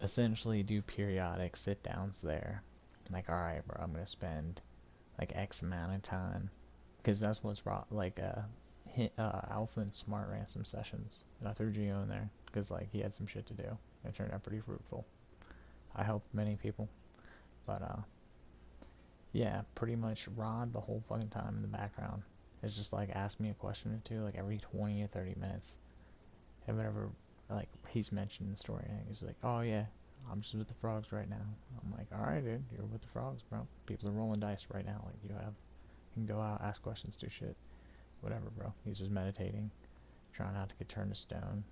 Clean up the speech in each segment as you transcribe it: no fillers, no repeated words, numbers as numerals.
essentially do periodic sit downs there. Like, alright, bro, I'm gonna spend like X amount of time. Because that's what's brought, like, Alpha and Smart ran some sessions. And I threw Geo in there. Because, like, he had some shit to do. It turned out pretty fruitful. I helped many people. But, yeah, pretty much Rod the whole fucking time in the background. It's just like ask me a question or two, like every 20 or 30 minutes. And whenever, like, he's mentioned the story, and he's like, oh yeah, I'm just with the frogs right now. I'm like, alright, dude, you're with the frogs, bro. People are rolling dice right now. Like, you can go out, ask questions, do shit. Whatever, bro. He's just meditating, trying not to get turned to stone,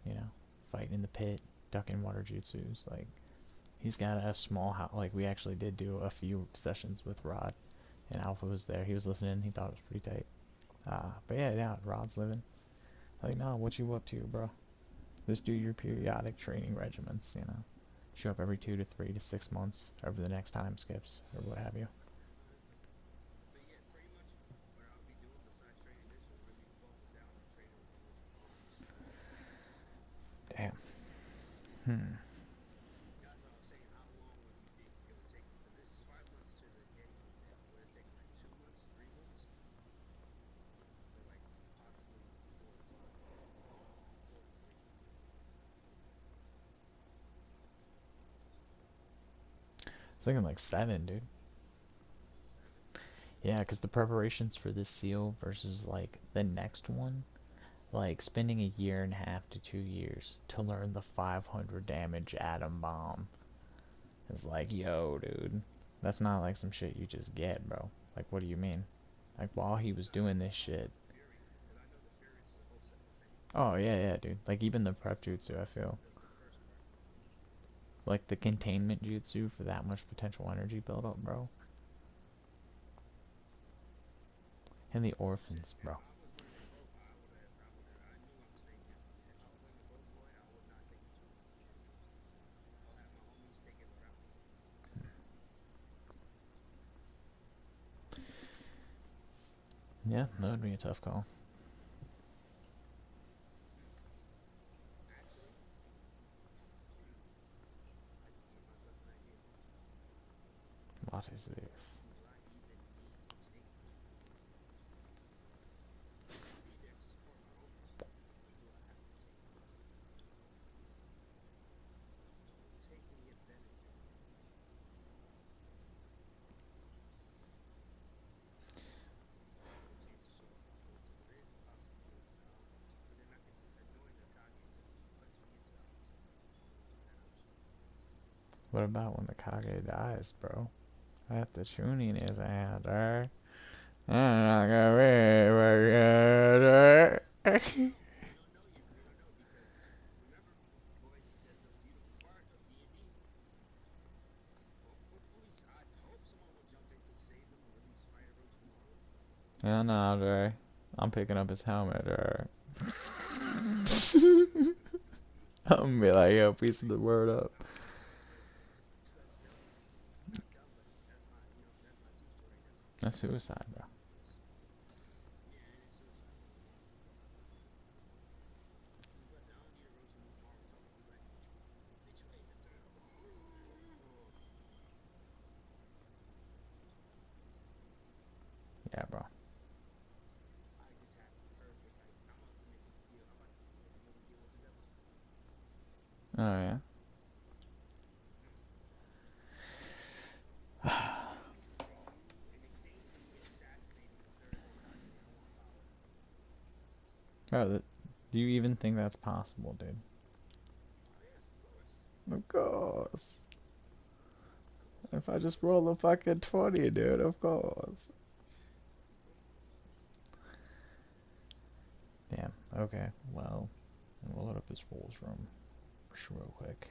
fighting in the pit, ducking water jutsus. Like, he's got a small house. Like, we actually did do a few sessions with Rod, and Alpha was there. He was listening. He thought it was pretty tight. But yeah, Rod's living. Like, nah, what you up to, bro? Just do your periodic training regimens. Show up every 2 to 3 to 6 months over the next time skips, or what have you. Damn. Hmm. I was thinking like 7, dude. Yeah, because the preparations for this seal versus like the next one, like spending a year and a half to 2 years to learn the 500 damage atom bomb is like, yo, dude, that's not like some shit you just get, bro. Like, what do you mean? Like, while he was doing this shit. Oh, yeah, yeah, dude. Like, even the prep jutsu, I feel. Like, the containment jutsu for that much potential energy buildup, bro. And the orphans, bro. Yeah, that would be a tough call. What is this? What about when the Kage dies, bro? That the tuning is out there. I'm not gonna be Yeah, no, Dre. I'm picking up his helmet, Dre. I'm gonna be like, yo, piece of the word up. That's suicide, bro. Yeah, bro. Oh, yeah. Bro, do you even think that's possible, dude? Of course. If I just roll a fucking 20, dude, of course. Damn. Okay. Well, we'll load up this rules room real quick.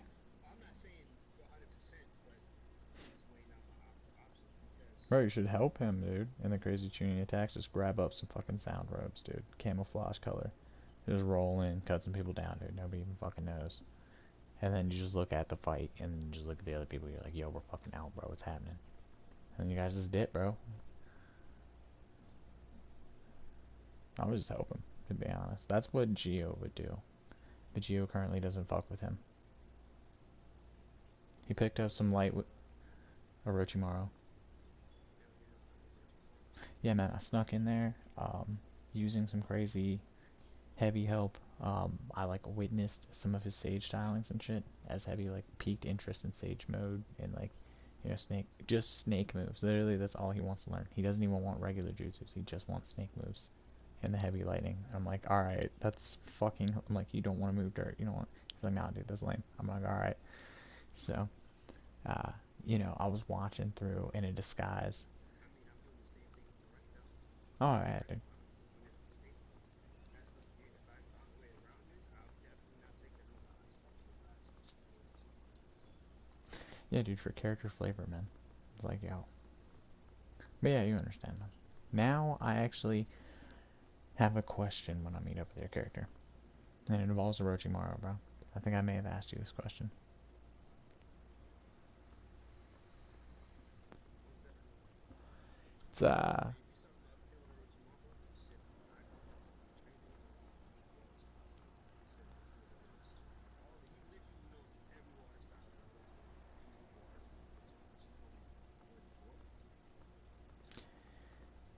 Bro, you should help him, dude. In the crazy tuning attacks, just grab up some fucking sound robes, dude. Camouflage color. Just roll in, cut some people down, dude. Nobody even fucking knows. And then you just look at the fight, and you just look at the other people. You're like, yo, we're fucking out, bro. What's happening? And you guys just dip, bro. I would just help him, to be honest. That's what Geo would do. But Geo currently doesn't fuck with him. He picked up some light Orochimaru. Yeah, man, I snuck in there, using some crazy heavy help. I like witnessed some of his sage stylings and shit, as heavy like piqued interest in sage mode and like, you know, snake moves. Literally, that's all he wants to learn. He doesn't even want regular jutsus. He just wants snake moves and the heavy lightning. I'm like, all right, that's fucking. I'm like, you don't want to move dirt. You don't want. He's like, nah, dude, that's lame. I'm like, all right. So, uh, you know, I was watching through in a disguise. All right, dude. Yeah, dude, for character flavor, man. It's like, yo. But yeah, you understand, man. Now I actually have a question when I meet up with your character. And it involves Orochimaru, bro. I think I may have asked you this question. It's,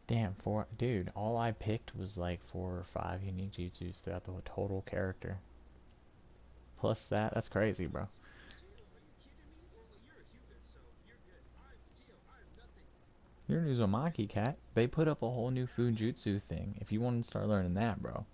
damn, dude, all I picked was like 4 or 5 unique jutsus throughout the total character. Plus that's crazy, bro. You're an Uzumaki cat. They put up a whole new Fujutsu thing. If you want to start learning that, bro.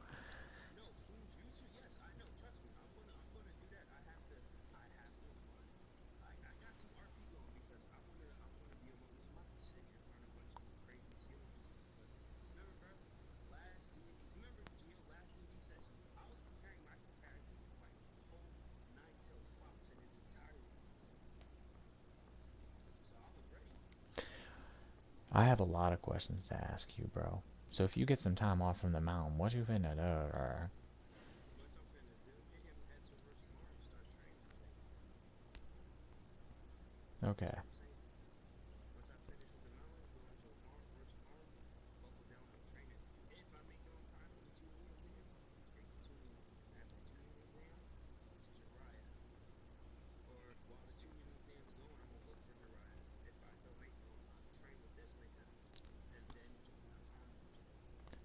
I have a lot of questions to ask you, bro. So if you get some time off from the mountain, what you finna do? Okay.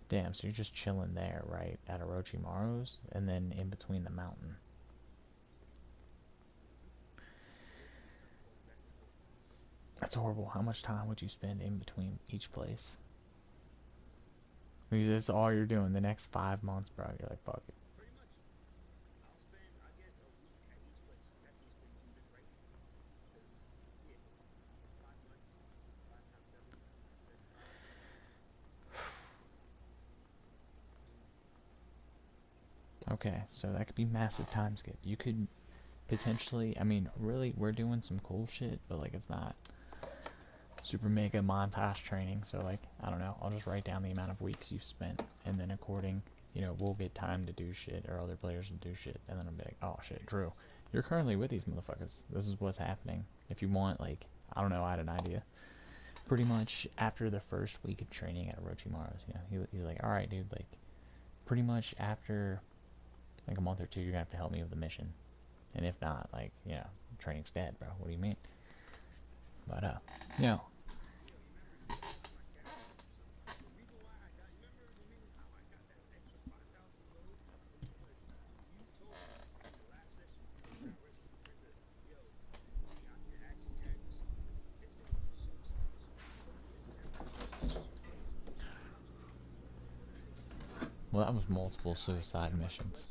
Damn, so you're just chilling there, right, at Orochimaru's, and then in between the mountain. That's horrible. How much time would you spend in between each place? Because that's all you're doing the next 5 months, bro. You're like, fuck it. Okay, so that could be massive time skip. You could potentially, I mean, really, we're doing some cool shit, but like, it's not super mega montage training. So like, I don't know. I'll just write down the amount of weeks you've spent, and then according, you know, we'll get time to do shit, or other players will do shit, and then I'll be like, oh shit, Drew, you're currently with these motherfuckers. This is what's happening. If you want, like, I don't know, I had an idea. Pretty much after the first week of training at Orochimaru's, you know, he's like, all right, dude, like, pretty much after like a month or two, you're gonna have to help me with the mission. And if not, like, you know, training's dead, bro. What do you mean? But you know, well, that was multiple suicide missions.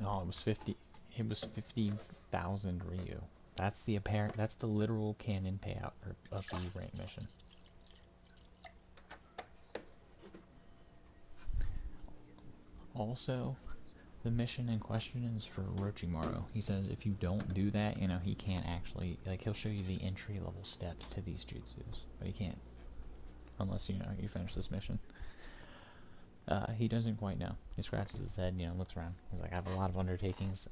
Oh, it was 50. It was 50,000 Ryu. That's the apparent. That's the literal canon payout of the rank mission. Also, the mission in question is for Orochimaru. He says if you don't do that, you know, he can't actually, like, he'll show you the entry level steps to these jutsus, but he can't unless, you know, you finish this mission. He doesn't quite know. He scratches his head, you know, looks around. He's like, I have a lot of undertakings.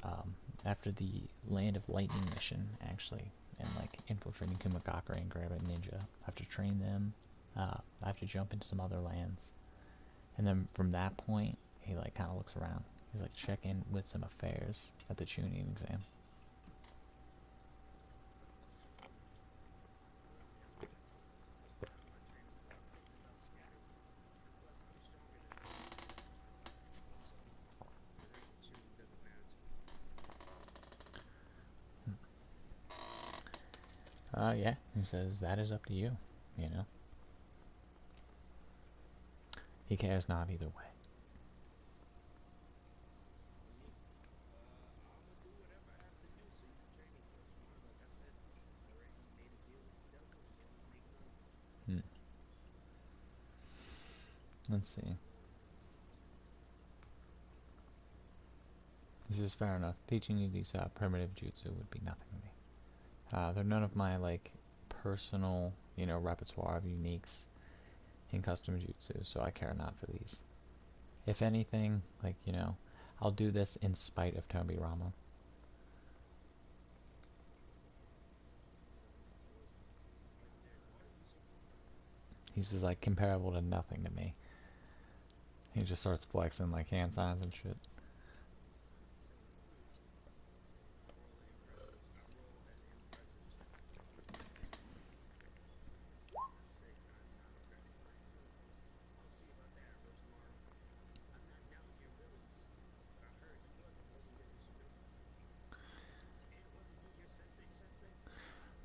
After the Land of Lightning mission, actually, and like infiltrating Kumagakure and grab a ninja, I have to train them. I have to jump into some other lands, and then from that point, he like kind of looks around. He's like checking with some affairs at the Chunin exam. Yeah, he says that is up to you, you know. He cares not either way. Hmm. Let's see. This is fair enough. Teaching you these primitive jutsu would be nothing to me. They're none of my, like, personal, repertoire of uniques in custom jutsu, so I care not for these. If anything, like, I'll do this in spite of Tobirama. He's just, like, comparable to nothing to me. He just starts flexing, like, hand signs and shit.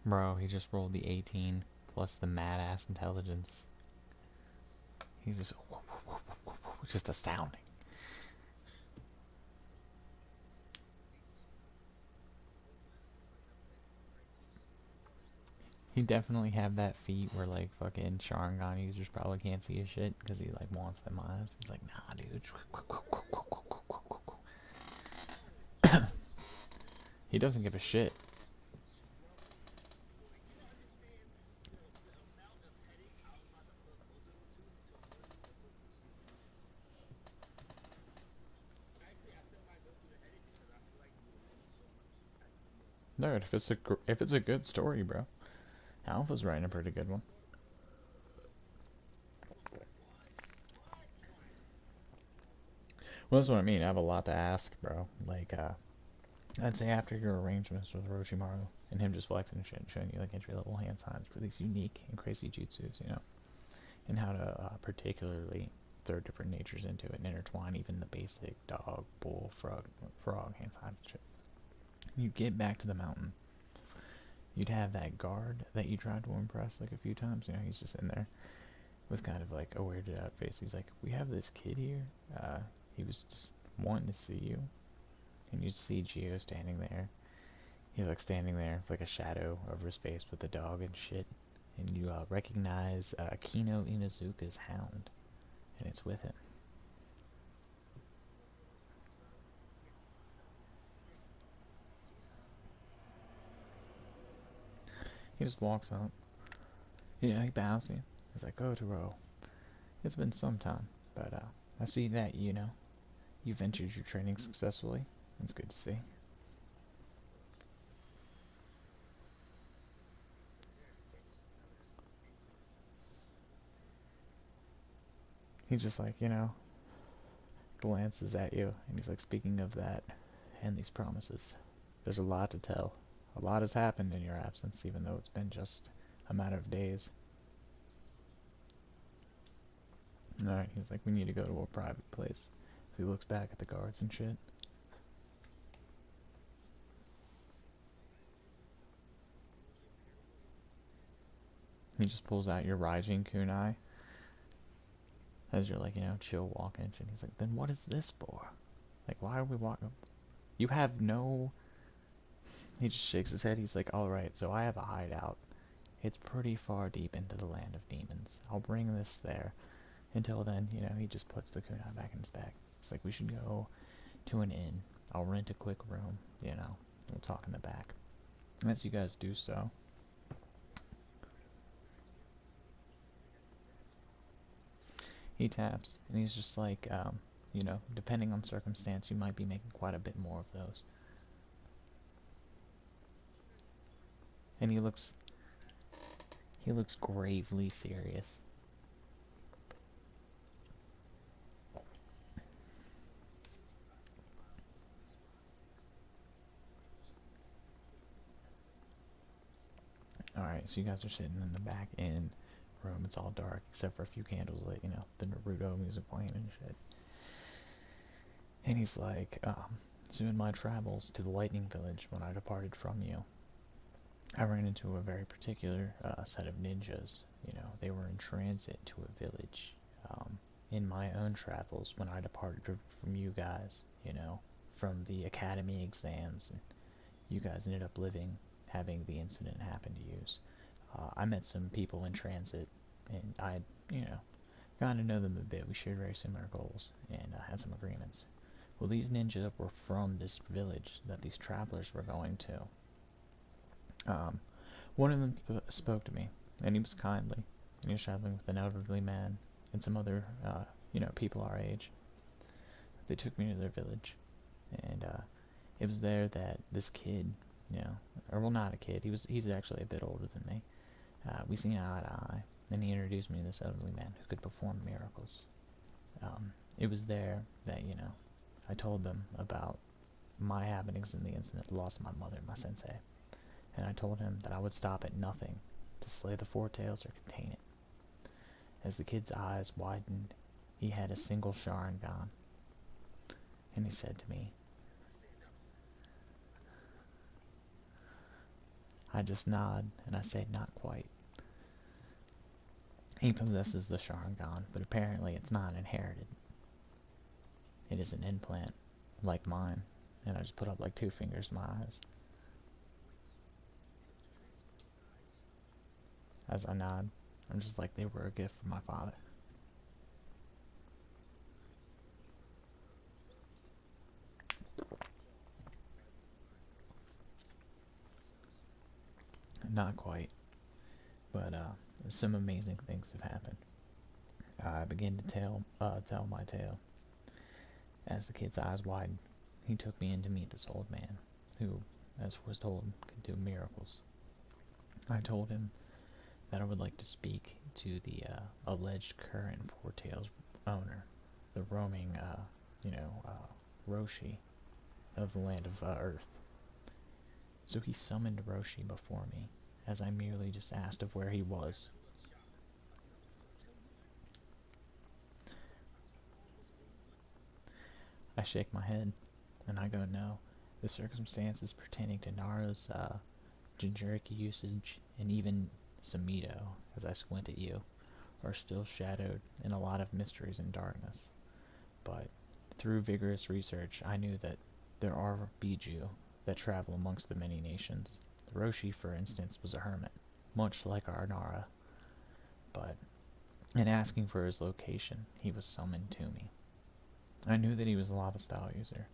Bro, he just rolled the 18 plus the mad ass intelligence. He's just astounding. He definitely have that feat where like fucking Sharingan users probably can't see his shit because he like wants them eyes. He's like, nah, dude. He doesn't give a shit. No, if it's a good story, bro. Alpha's writing a pretty good one. Well, that's what I mean. I have a lot to ask, bro. Like, I'd say after your arrangements with Orochimaru and him just flexing and shit and showing you like entry level hand signs for these unique and crazy jutsus, and how to particularly throw different natures into it and intertwine even the basic dog, bull, frog hand signs and shit. You get back to the mountain. You'd have that guard that you tried to impress like a few times. He's just in there with kind of like a weirded out face. He's like, "We have this kid here. He was just wanting to see you." And you see Gio standing there. He's like standing there with like a shadow over his face with the dog and shit. And you recognize Kino Inuzuka's hound, and it's with him. He just walks up. Yeah, he bows to you. He's like, "Oh, Taro, it's been some time, but I see that you ventured your training successfully. It's good to see." He just like glances at you, and he's like, "Speaking of that, and these promises, there's a lot to tell. A lot has happened in your absence, even though it's been just a matter of days." Alright, he's like, "We need to go to a private place." So he looks back at the guards and shit. He just pulls out your Raijin kunai as you're like, chill walking. And he's like, "Then what is this for? Like, why are we walking? You have no..." He just shakes his head. He's like, "Alright, so I have a hideout. It's pretty far deep into the land of demons. I'll bring this there. Until then, he just puts the kunai back in his bag. It's like, we should go to an inn. I'll rent a quick room, we'll talk in the back." As you guys do so, he taps, and he's just like, depending on circumstance, you might be making quite a bit more of those. And he looks gravely serious. Alright, so you guys are sitting in the back inn room. It's all dark, except for a few candles lit, the Naruto music playing and shit. And he's like, "So in my travels to the Lightning Village, when I departed from you, I ran into a very particular set of ninjas. You know, they were in transit to a village. In my own travels, when I departed from you guys, you know, from the academy exams, and you guys ended up living, having the incident happen to you. I met some people in transit, and I, you know, got to know them a bit. We shared very similar goals and had some agreements. Well, these ninjas were from this village that these travelers were going to. Um, One of them spoke to me, and he was kindly, and he was traveling with an elderly man and some other, people our age. They took me to their village, and it was there that this kid, you know, or well, not a kid. He's actually a bit older than me. We seen eye to eye, and he introduced me to this elderly man who could perform miracles. It was there that I told them about my happenings in the incident, the loss of my mother and my sensei, and I told him that I would stop at nothing to slay the Four Tails or contain it. As the kid's eyes widened, he had a single Sharingan, and he said to me, I just nod, and I say not quite. He possesses the Sharingan, but apparently it's not inherited. It is an implant, like mine, and I just put up like two fingers to my eyes. As I nod, I'm just like they were a gift from my father. Not quite, but some amazing things have happened. I began to tell my tale. As the kid's eyes widened, he took me in to meet this old man, who, as was told, could do miracles. I told him that I would like to speak to the alleged current Four Tails owner, the roaming, Roshi of the land of Earth. So he summoned Roshi before me, as I merely just asked of where he was. I shake my head, and I go, no. The circumstances pertaining to Nara's Jinchuriki usage, and even Samito, as I squint at you, are still shadowed in a lot of mysteries and darkness. But through vigorous research, I knew that there are Biju that travel amongst the many nations. Roshi, for instance, was a hermit, much like our Nara, but in asking for his location, he was summoned to me. I knew that he was a lava style user,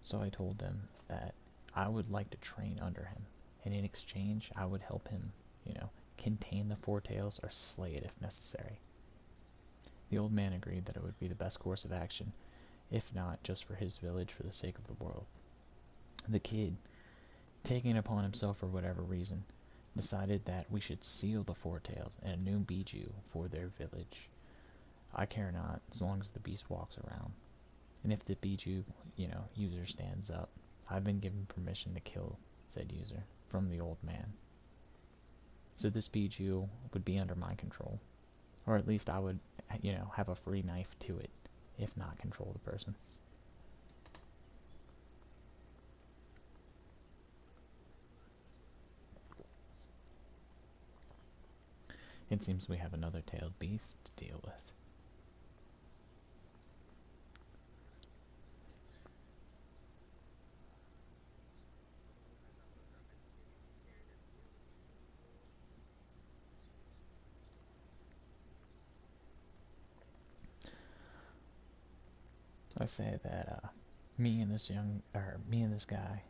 so I told them that I would like to train under him, and in exchange, I would help him, contain the Four Tails or slay it if necessary. The old man agreed that it would be the best course of action, if not just for his village, for the sake of the world. The kid, taking it upon himself for whatever reason, decided that we should seal the Four Tails and a new Biju for their village. I care not, as long as the beast walks around. And if the Biju, user stands up, I've been given permission to kill said user from the old man. So this Biju would be under my control. Or at least I would, have a free knife to it, if not control the person. It seems we have another tailed beast to deal with. I say that me and this guy,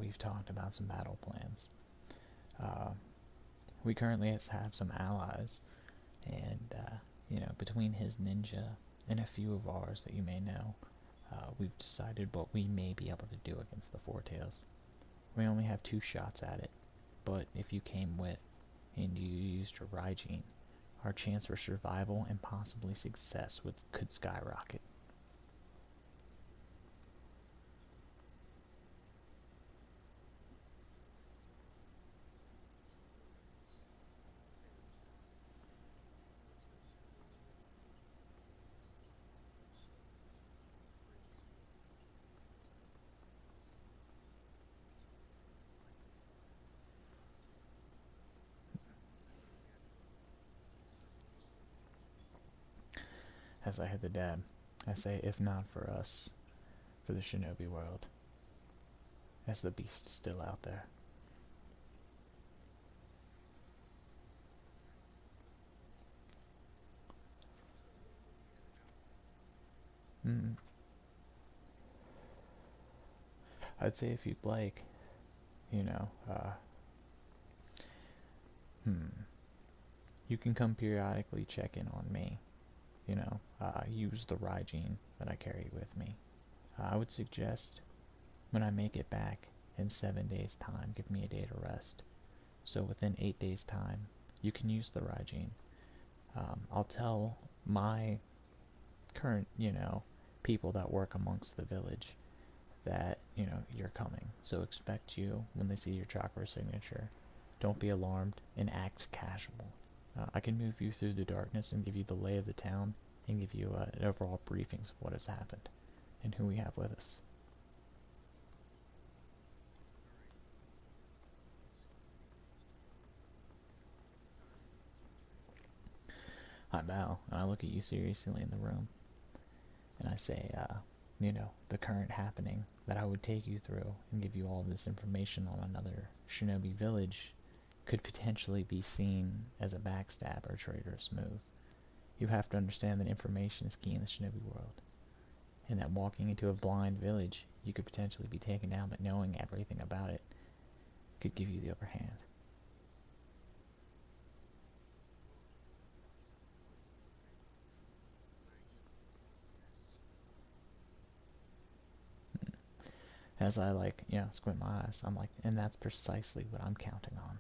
we've talked about some battle plans. Uh, we currently have some allies, and between his ninja and a few of ours that you may know, we've decided what we may be able to do against the Four Tails. We only have 2 shots at it, but if you came with and you used your Raijin, our chance for survival and possibly success could skyrocket. as I hit the dab. I say, if not for us, for the shinobi world, as the beast is still out there. Mm. I'd say if you'd like, you know, you can come periodically check in on me. You know, use the Rygene that I carry with me. I would suggest when I make it back in 7 days' time, give me a day to rest. So within 8 days' time, you can use the Rygene. I'll tell my current, people that work amongst the village that, you're coming. So expect you when they see your chakra signature. Don't be alarmed and act casual. I can move you through the darkness and give you the lay of the town and give you an overall briefing of what has happened and who we have with us. I bow and I look at you seriously in the room and I say, the current happening that I would take you through and give you all this information on another shinobi village could potentially be seen as a backstab or traitorous move. You have to understand that information is key in the shinobi world, and that walking into a blind village, you could potentially be taken down, but knowing everything about it could give you the upper hand. As I squint my eyes, I'm like, and that's precisely what I'm counting on.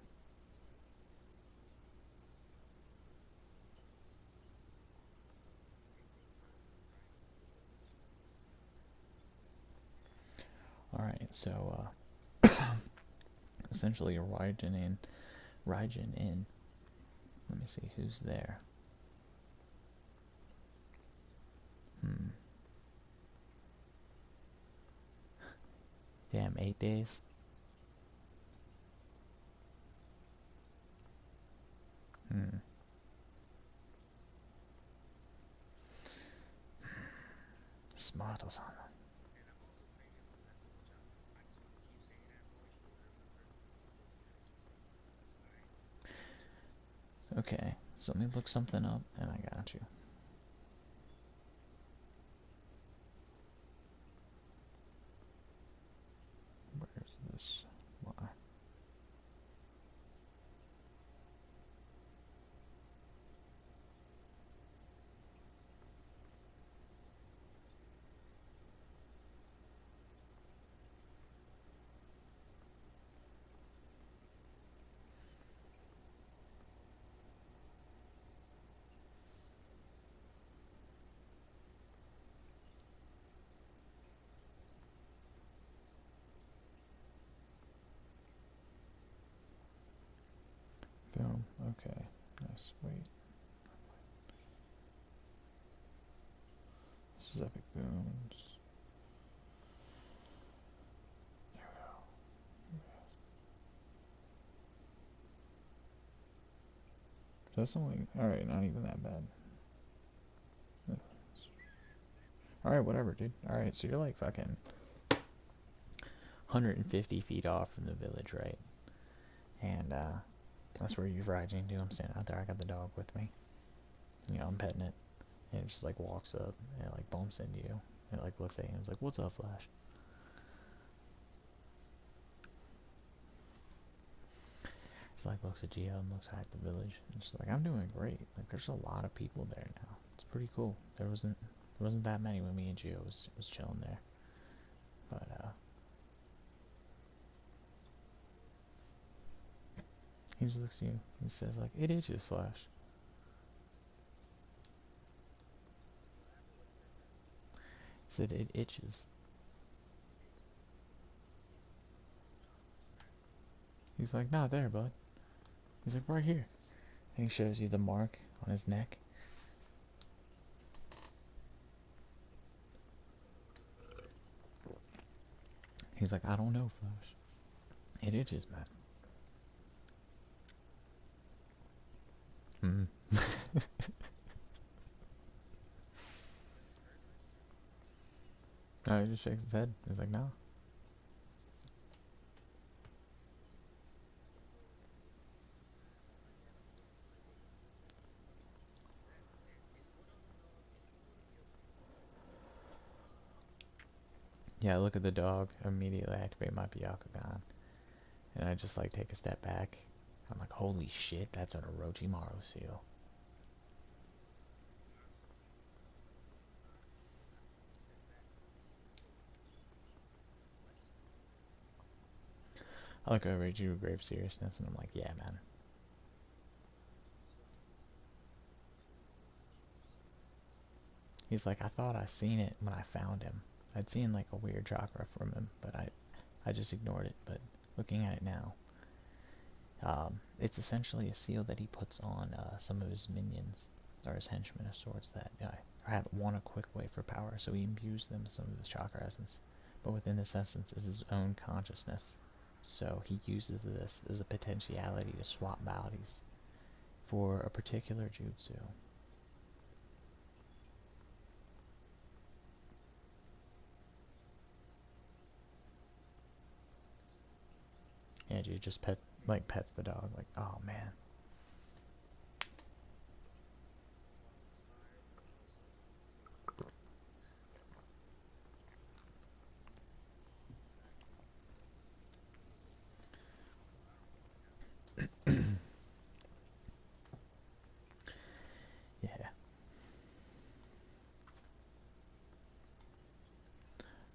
Alright, so, essentially you're Raijin in. Let me see who's there. Damn, 8 days? Smart or something. Okay, so let me look something up, and I got you. Where's this? Why? Boom. Okay. Nice. Wait. This is Epic Boons. There we go. That's only... Alright, not even that bad. Alright, whatever, dude. Alright, so you're like fucking 150 feet off from the village, right? And, that's where you've riding to. I'm standing out there. I got the dog with me. I'm petting it. And it just, like, walks up and it, like, bumps into you. And it, like, looks at you and it's like, what's up, Flash? Just, like, looks at Geo and looks at the village. And just like, I'm doing great. Like, there's a lot of people there now. It's pretty cool. There wasn't that many when me and Geo was chilling there. But, he just looks at you. He says, like, it itches, Flash. He said, it itches. He's like, not there, bud. He's like, right here. And he shows you the mark on his neck. He's like, I don't know, Flash. It itches, man. Oh, he just shakes his head. He's like, no. Yeah, I look at the dog, immediately activate my Byakugan, and I just like take a step back. I'm like, holy shit, that's an Orochimaru seal. I look over at you with grave seriousness, and I'm like, yeah, man. He's like, I thought I seen it when I found him. I'd seen like a weird chakra from him, but I just ignored it. But looking at it now, it's essentially a seal that he puts on some of his minions, or his henchmen of sorts, that want a quick way for power, so he imbues them with some of his chakra essence. But within this essence is his own consciousness. So he uses this as a potentiality to swap bodies for a particular jutsu. And you just pets the dog, like, oh man. Yeah.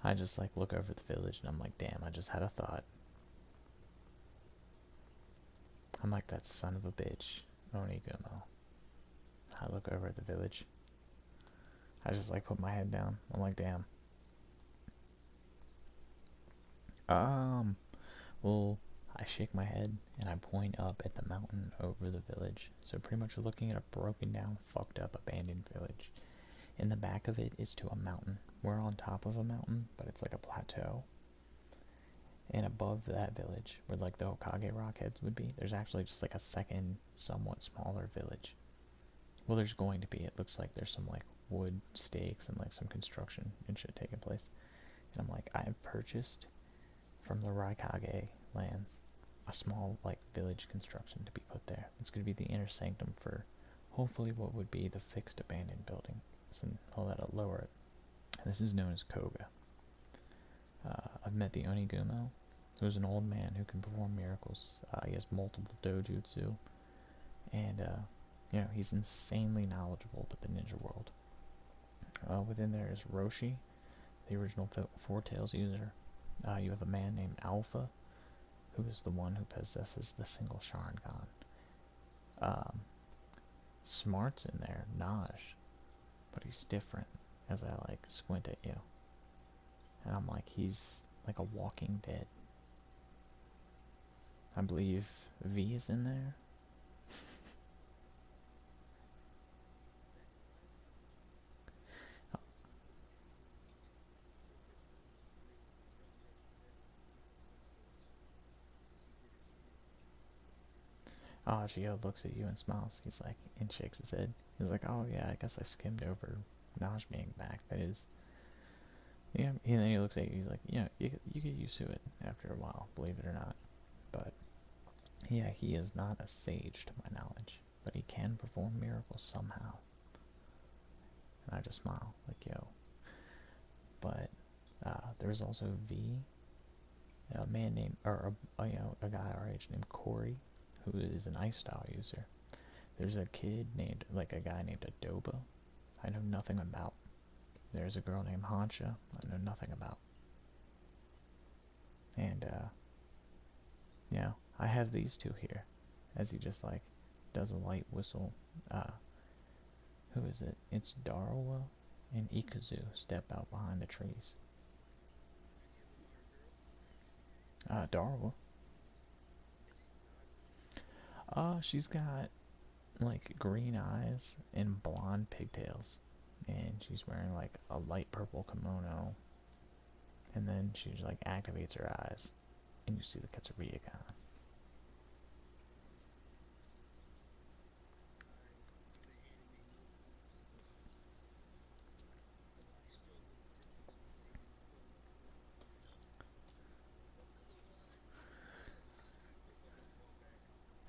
I just like look over the village and I'm like, damn, I just had a thought. I'm like, that son of a bitch, Onigumo. I look over at the village. I just like put my head down. I'm like, damn. Um, well, I shake my head and I point up at the mountain over the village. So pretty much looking at a broken down, fucked up, abandoned village. In the back of it is to a mountain. We're on top of a mountain, but it's like a plateau. And above that village, where like the Hokage rock heads would be, there's actually just like a second, somewhat smaller village. Well, there's going to be. It looks like there's some like wood stakes and like some construction and shit taking place. And I'm like, I have purchased from the Raikage lands a small like village construction to be put there. It's going to be the inner sanctum for hopefully what would be the fixed abandoned building. So I'll let it lower it. And this is known as Koga. I've met the Onigumo, who's an old man who can perform miracles. He has multiple dojutsu, and he's insanely knowledgeable about the ninja world. Within there is Roshi, the original Four Tails user. You have a man named Alpha, who is the one who possesses the single Sharingan. Um, Smart's in there, Naj, but he's different as I like squint at you. And I'm like, he's like a walking dead. I believe V is in there. Oh, Gio looks at you and smiles. He's like, and shakes his head. He's like, oh yeah, I guess I skimmed over Naj being back. That is, yeah. And then he looks at you. He's like, yeah, you get used to it after a while, believe it or not. But yeah, he is not a sage to my knowledge, but he can perform miracles somehow. And I just smile, like, yo. But there's also V, a man named, or a guy our age named Corey, who is an ice style user. There's a kid named, like a guy named Adoba, I know nothing about. There's a girl named Hansha, I know nothing about. And, I have these two here, as he just, like, does a light whistle. Who is it? It's Darwa and Ikazu step out behind the trees. Darwa. She's got like green eyes and blonde pigtails, and she's wearing like a light purple kimono, and then she like activates her eyes, and you see the Katsuria kind of.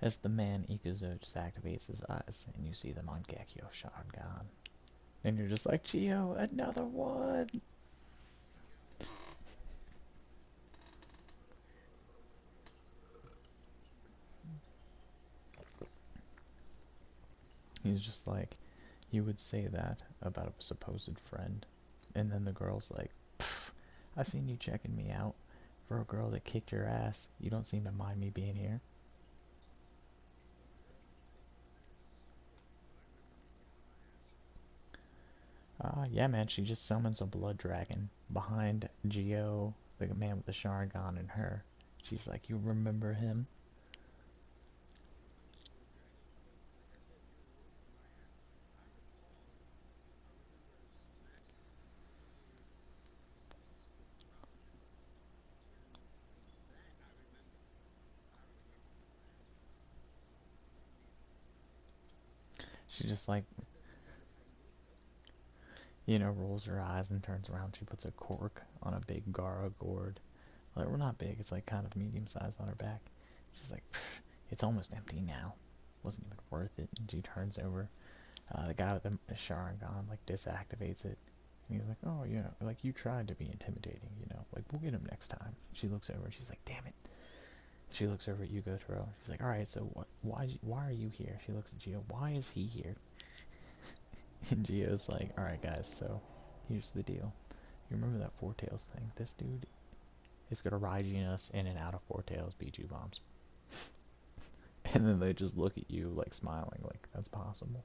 As the man Ikazuchi activates his eyes, and you see the Mangekyo Sharingan. And you're just like, Geo, another one! He's just like, you would say that about a supposed friend. And then the girl's like, pfft, I seen you checking me out. For a girl that kicked your ass, you don't seem to mind me being here. Yeah, man, she just summons a blood dragon behind Geo, the man with the Sharingan, and her. She's like, you remember him? She just like, rolls her eyes and turns around. She puts a cork on a big Gara gourd. Like, well, not big, it's like kind of medium sized on her back. She's like, it's almost empty now. Wasn't even worth it. And she turns over. The guy with the Sharingan, like, disactivates it. And he's like, oh, like, you tried to be intimidating, like, we'll get him next time. She looks over and she's like, damn it. She looks over at Yugotaro. She's like, alright, so why are you here? She looks at Geo. Why is he here? And Geo's like, alright, guys, so here's the deal. You remember that Four Tails thing? This dude is gonna Raijin us in and out of Four Tails Bijou bombs. And then they just look at you, like, smiling, like, that's possible.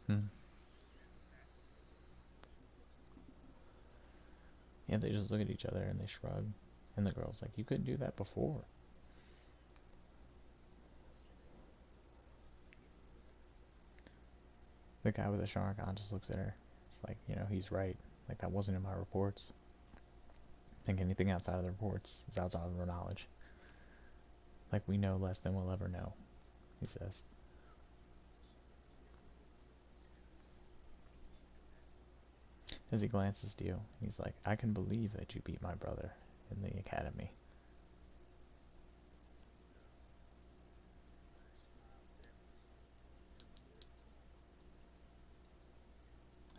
Hmm. Yeah, they just look at each other and they shrug. And the girl's like, you couldn't do that before. The guy with the Sharingan just looks at her. It's like, he's right. Like, that wasn't in my reports. I think anything outside of the reports is outside of our knowledge. Like, we know less than we'll ever know, he says. As he glances to you, he's like, I can believe that you beat my brother in the academy.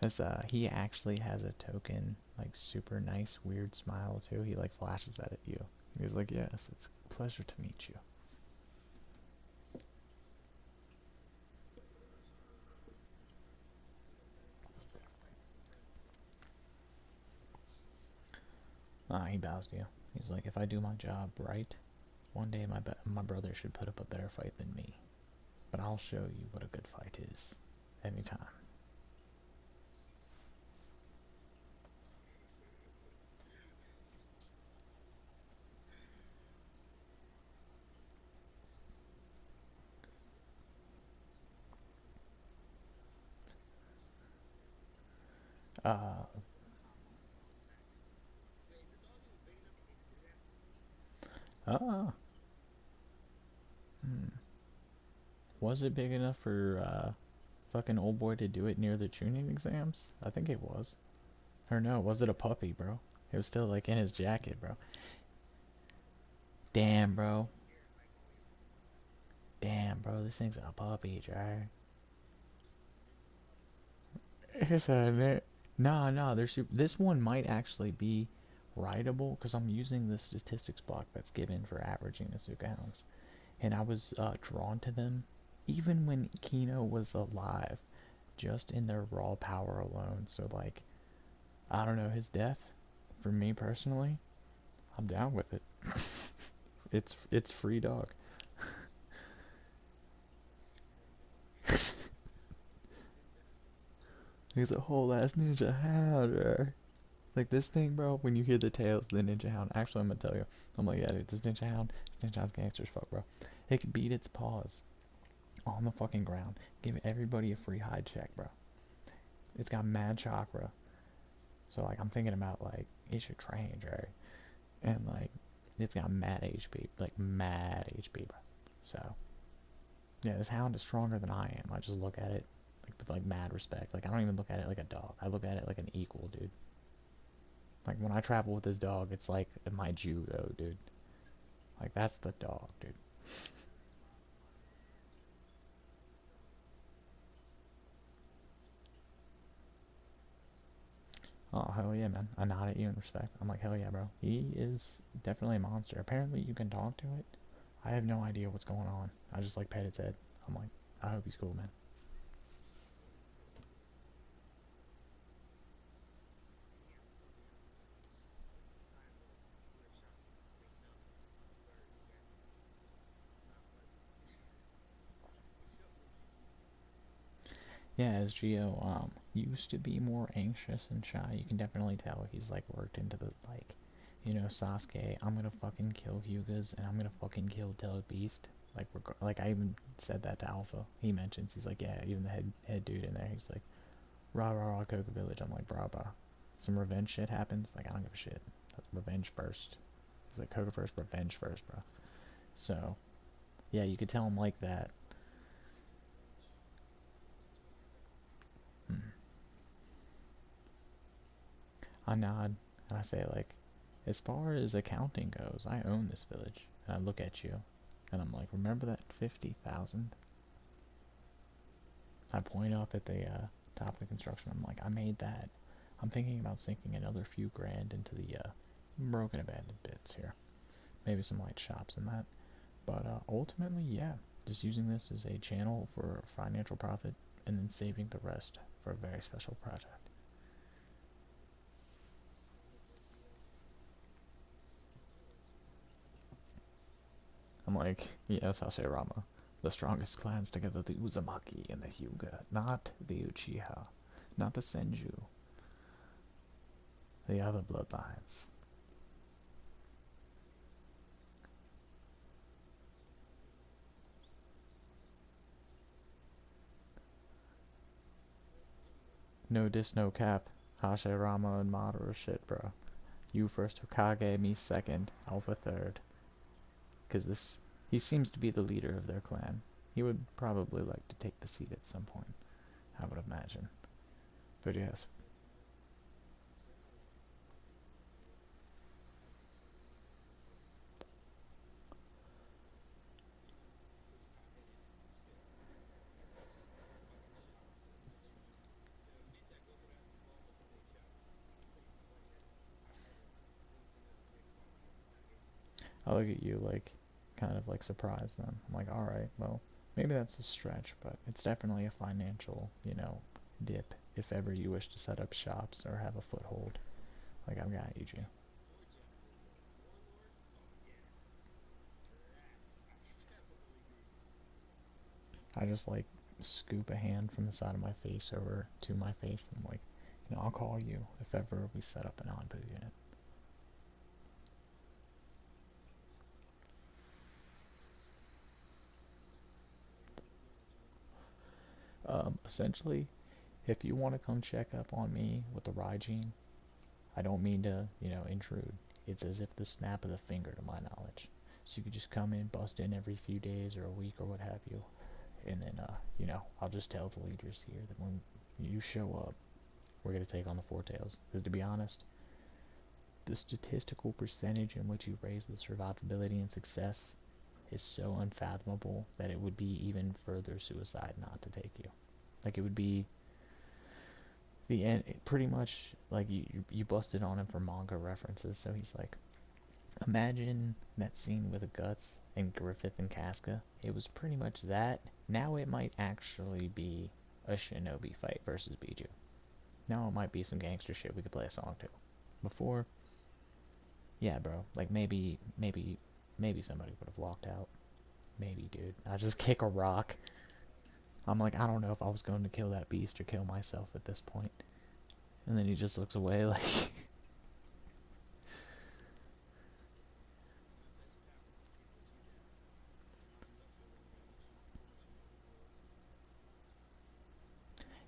As, he actually has a token, like, super nice, weird smile, too. He, like, flashes that at you. He's like, yes, it's a pleasure to meet you. He bows to you. He's like, if I do my job right, one day my brother should put up a better fight than me. But I'll show you what a good fight is. Anytime. Uh, uh, hmm. Was it big enough for, fucking old boy to do it near the tuning exams? I think it was. Or no, was it a puppy, bro? It was still, like, in his jacket, bro. Damn, bro. Damn, bro, this thing's a puppy, Jar. It's a nah, nah. This one might actually be writable because I'm using the statistics block that's given for averaging Asuka hounds, and I was drawn to them even when Kino was alive, just in their raw power alone. So like, I don't know, his death, for me personally, I'm down with it. It's free dog. He's a whole ass ninja hound, bro. Like this thing, bro, when you hear the tales of the Ninja Hound, actually I'm gonna tell you, I'm like, yeah, dude, this Ninja Hound's gangster as fuck, bro. It can beat its paws on the fucking ground, give everybody a free hide check, bro. It's got mad chakra, so like I'm thinking about like it should train, right? And like it's got mad HP, like mad HP, bro. So yeah, this hound is stronger than I am. I just look at it like with like mad respect. Like I don't even look at it like a dog. I look at it like an equal, dude. Like when I travel with this dog, it's like my judo, dude. Like that's the dog, dude. Oh hell yeah, man. I nod at you in respect. I'm like hell yeah, bro. He is definitely a monster. Apparently you can talk to it. I have no idea what's going on. I just like pet its head. I'm like, I hope he's cool, man. Yeah, as Geo used to be more anxious and shy, you can definitely tell he's like worked into the like, Sasuke, I'm gonna fucking kill Hyugas and I'm gonna fucking kill Tail Beast. Like I even said that to Alpha. He mentions he's like, yeah, even the head dude in there. He's like, rah rah rah, Koga Village. I'm like, brah. Some revenge shit happens. Like I don't give a shit. That's revenge first. He's like Koga first, revenge first, bro. So yeah, you could tell him like that. Hmm. I nod and I say like, as far as accounting goes, I own this village. And I look at you and I'm like, remember that 50,000? I point up at the top of the construction. I'm like, I made that. I'm thinking about sinking another few grand into the broken abandoned bits here. Maybe some light shops and that. But ultimately, yeah, just using this as a channel for financial profit and then saving the rest for a very special project. I'm like, yes, Hashirama. The strongest clans together, the Uzumaki and the Hyuga, not the Uchiha, not the Senju, the other bloodlines. No dis, no cap. Hashirama and Madara shit, bro. You first Hokage, me second, Alpha third. Cause he seems to be the leader of their clan. He would probably like to take the seat at some point, I would imagine. But yes, I look at you like, kind of like surprised then. I'm like, alright, well, maybe that's a stretch, but it's definitely a financial, dip if ever you wish to set up shops or have a foothold. Like, I've got you, G. I just like scoop a hand from the side of my face over to my face and I'm like, I'll call you if ever we set up an Anbu unit. Essentially, if you want to come check up on me with the Raijin, I don't mean to, intrude. It's as if the snap of the finger to my knowledge. So you could just come in, bust in every few days or a week or what have you. And then, I'll just tell the leaders here that when you show up, we're going to take on the Four Tails. Because to be honest, the statistical percentage in which you raise the survivability and success is so unfathomable that it would be even further suicide not to take you. Like, it would be the end, pretty much, like, you busted on him for manga references, so he's like, imagine that scene with the Guts and Griffith and Casca. It was pretty much that. Now it might actually be a shinobi fight versus Biju. Now it might be some gangster shit we could play a song to. Before, yeah, bro. Like maybe somebody would have walked out. Maybe, dude. I just kick a rock. I'm like, I don't know if I was going to kill that beast or kill myself at this point. And then he just looks away like,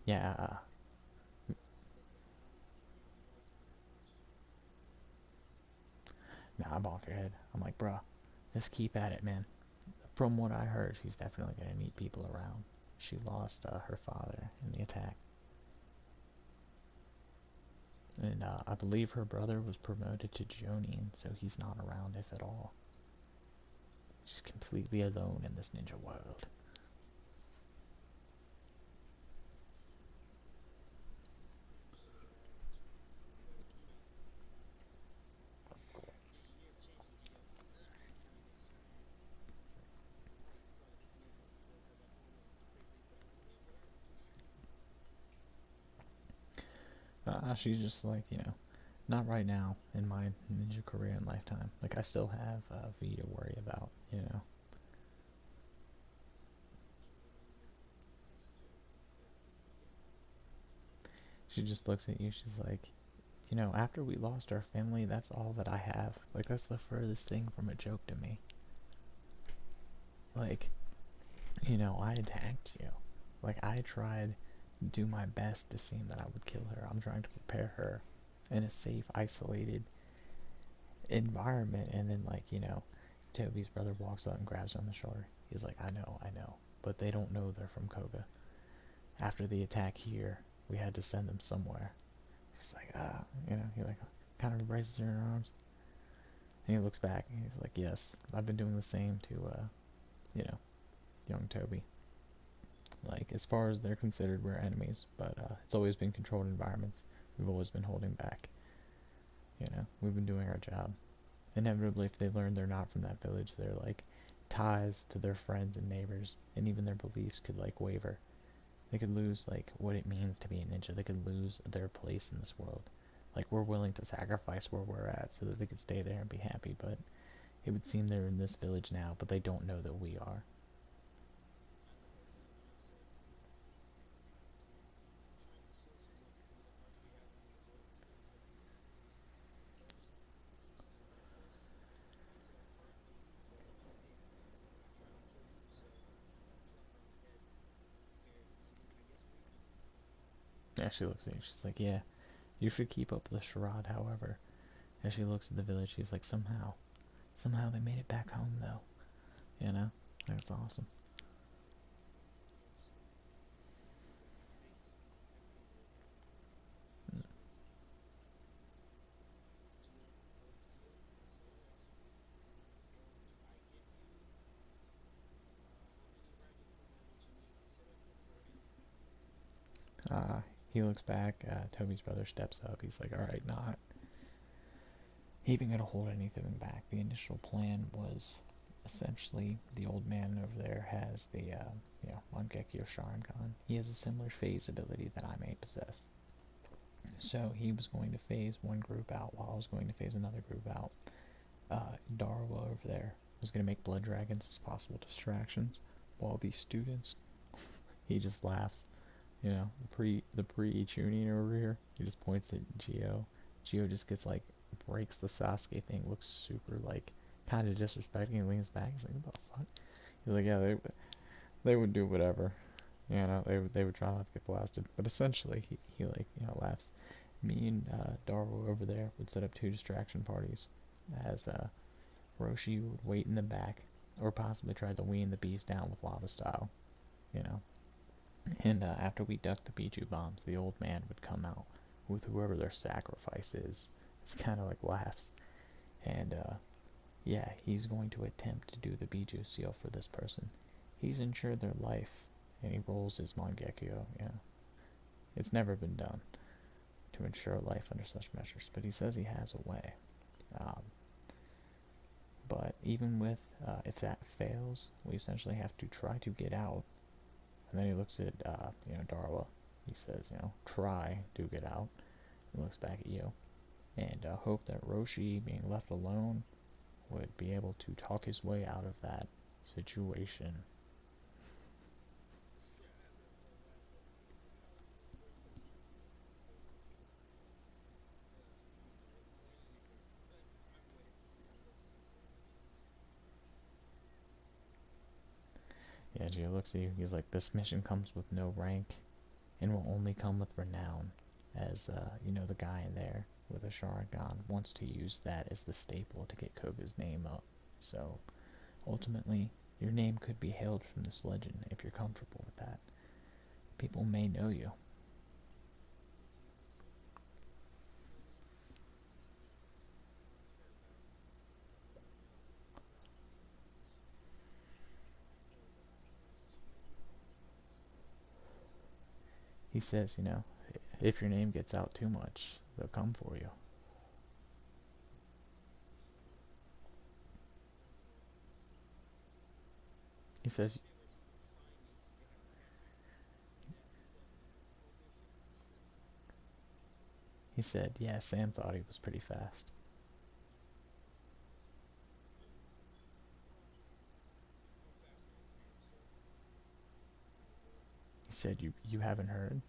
yeah, nah, I bonk your head. I'm like, bruh, just keep at it, man. From what I heard, she's definitely gonna need people around. She lost her father in the attack. And I believe her brother was promoted to Jonin, so he's not around if at all. She's completely alone in this ninja world. She's just like, not right now in my ninja career and lifetime. Like, I still have V to worry about. She just looks at you, she's like, after we lost our family, that's all that I have. Like, that's the furthest thing from a joke to me. Like, I attacked you. Like, I tried to do my best to seem that I would kill her. I'm trying to prepare her in a safe, isolated environment, and then, like, Toby's brother walks up and grabs her on the shoulder. He's like, I know. But they don't know they're from Koga. After the attack here, we had to send them somewhere. She's like, he like kind of embraces her in her arms. And he looks back and he's like, yes, I've been doing the same to, you know, young Toby. Like, as far as they're considered, we're enemies, but it's always been controlled environments. We've always been holding back. We've been doing our job. Inevitably, if they learn they're not from that village, their, like, ties to their friends and neighbors, and even their beliefs could, like, waver. They could lose, like, what it means to be a ninja. They could lose their place in this world. Like, we're willing to sacrifice where we're at so that they could stay there and be happy, but it would seem they're in this village now, but they don't know that we are. Yeah, she looks at you. She's like, yeah, you should keep up the charade, however. As she looks at the village, she's like, somehow they made it back home, though. You know? That's awesome. Uh, he looks back. Toby's brother steps up. He's like, alright, not even gonna hold anything back. The initial plan was essentially the old man over there has the, Mangekyo Sharingan. He has a similar phase ability that I may possess. So he was going to phase one group out while I was going to phase another group out. Darwa over there was going to make blood dragons as possible distractions, while these students, he just laughs. The pre Chunin over here, he just points at Geo. Geo just gets like breaks the Sasuke thing, looks super like kind of disrespecting, and leans back. He's like, "What the fuck?" He's like, "Yeah, they would do whatever. They would try not to get blasted." But essentially, he like laughs. Me and Darwa over there would set up two distraction parties, as Roshi would wait in the back, or possibly try to wean the beast down with lava style, you know. And after we ducked the Biju bombs, the old man would come out with whoever their sacrifice is. It's kind of like laughs. And yeah, he's going to attempt to do the Biju seal for this person. He's insured their life, and he rolls his Mangekyo. It's never been done to ensure life under such measures, but he says he has a way. Um, but even with, if that fails, we essentially have to try to get out. And then he looks at, Darwa. He says, try to get out. He looks back at you. And hope that Roshi, being left alone, would be able to talk his way out of that situation. Yeah, Gio looks at you. He's like, this mission comes with no rank and will only come with renown. As, the guy in there with a Sharingan wants to use that as the staple to get Koga's name up. So, ultimately, your name could be hailed from this legend if you're comfortable with that. People may know you. says, you know, if your name gets out too much, they'll come for you. He says, he said, yeah, Sam thought he was pretty fast. He said, you haven't heard?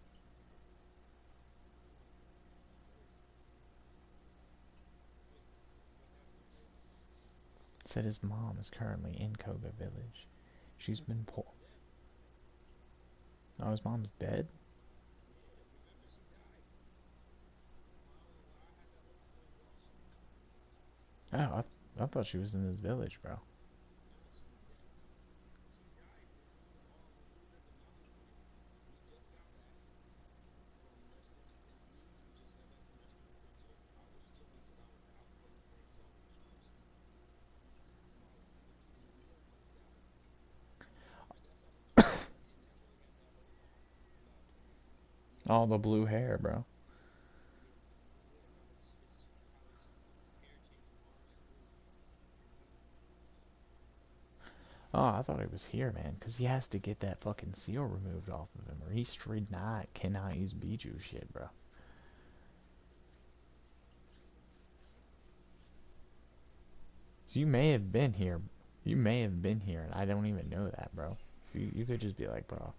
He said his mom is currently in Koga village. She's been pulled. Oh, his mom's dead? Oh, I thought she was in this village, bro. All the blue hair, bro. Oh, I thought he was here, man, because he has to get that fucking seal removed off of him, or he straight not cannot use Bijou shit, bro. So you may have been here. You may have been here, and I don't even know that, bro. So you could just be like, bro,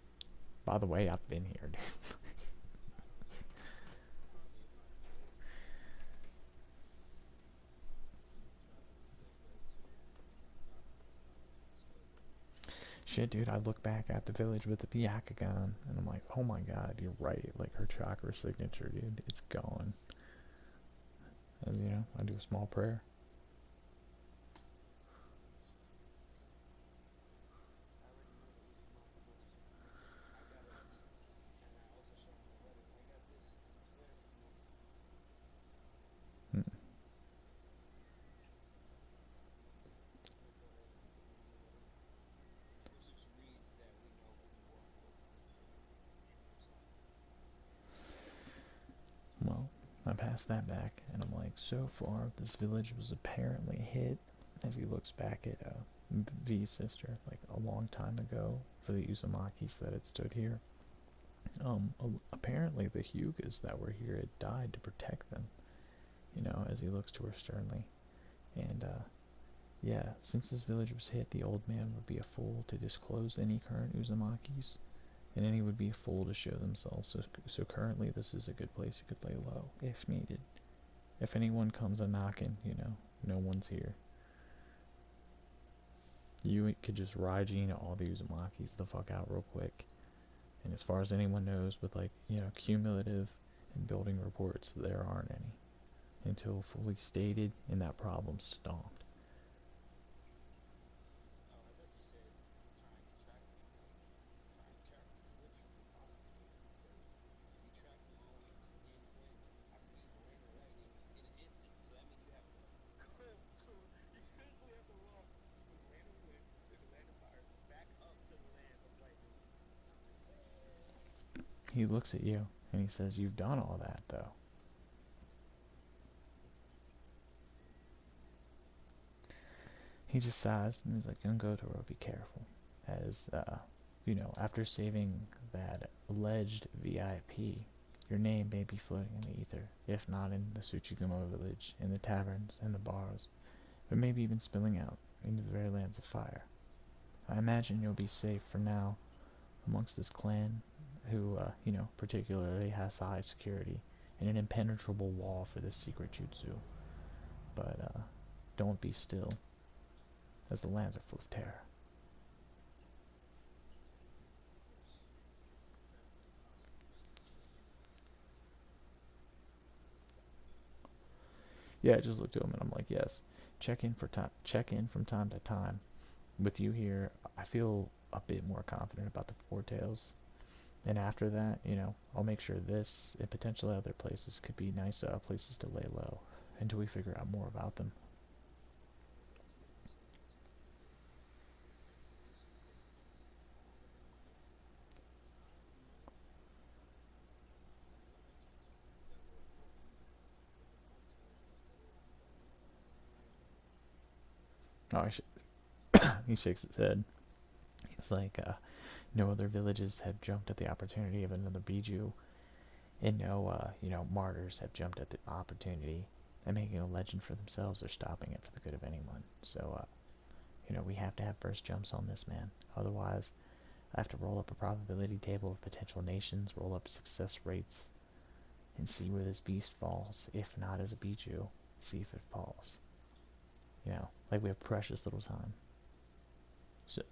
by the way, I've been here, dude. Shit, dude, I look back at the village with the Byakugan, and I'm like, oh my god, you're right. Like, her chakra signature, dude, it's gone. As you know, I do a small prayer. Hmm. Well, I passed that back, and I'm like, so far, this village was apparently hit, as he looks back at V's sister, like a long time ago, for the Uzumakis that had stood here. Apparently the Hyugas that were here had died to protect them, you know, as he looks to her sternly. And, yeah, since this village was hit, the old man would be a fool to disclose any current Uzumakis, and any would be a fool to show themselves. So currently, this is a good place you could lay low, if needed. If anyone comes a knocking, you know, no one's here. You could just Raijin all the Uzumakis the fuck out real quick. And as far as anyone knows, with like, you know, cumulative and building reports, there aren't any. Until fully stated and that problem stomped. He looks at you and he says, you've done all that though. He just sighs and he's like, Gotoro, be careful. As, you know, after saving that alleged VIP, your name may be floating in the ether, if not in the Tsuchigumo village, in the taverns and the bars, but maybe even spilling out into the very lands of fire. I imagine you'll be safe for now amongst this clan, who, you know, particularly has high security and an impenetrable wall for this secret jutsu. But, don't be still, as the lands are full of terror. Yeah, I just looked at him and I'm like, yes, check in from time to time. With you here, I feel a bit more confident about the Four Tails. And after that, you know, I'll make sure this and potentially other places could be nice places to lay low until we figure out more about them. Oh, he shakes his head. He's like, no other villages have jumped at the opportunity of another Biju, and no, martyrs have jumped at the opportunity of making a legend for themselves or stopping it for the good of anyone. So, we have to have first jumps on this, man. Otherwise, I have to roll up a probability table of potential nations, roll up success rates, and see where this beast falls. If not as a Biju, see if it falls. Like we have precious little time. So,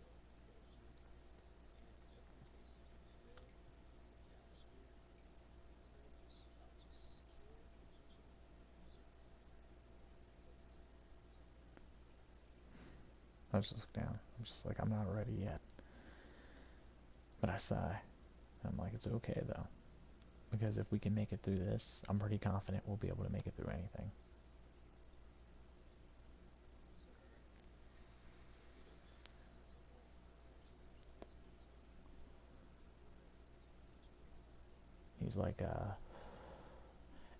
I just look down. I'm just like, I'm not ready yet. But I sigh. I'm like, it's okay though. Because if we can make it through this, I'm pretty confident we'll be able to make it through anything. He's like,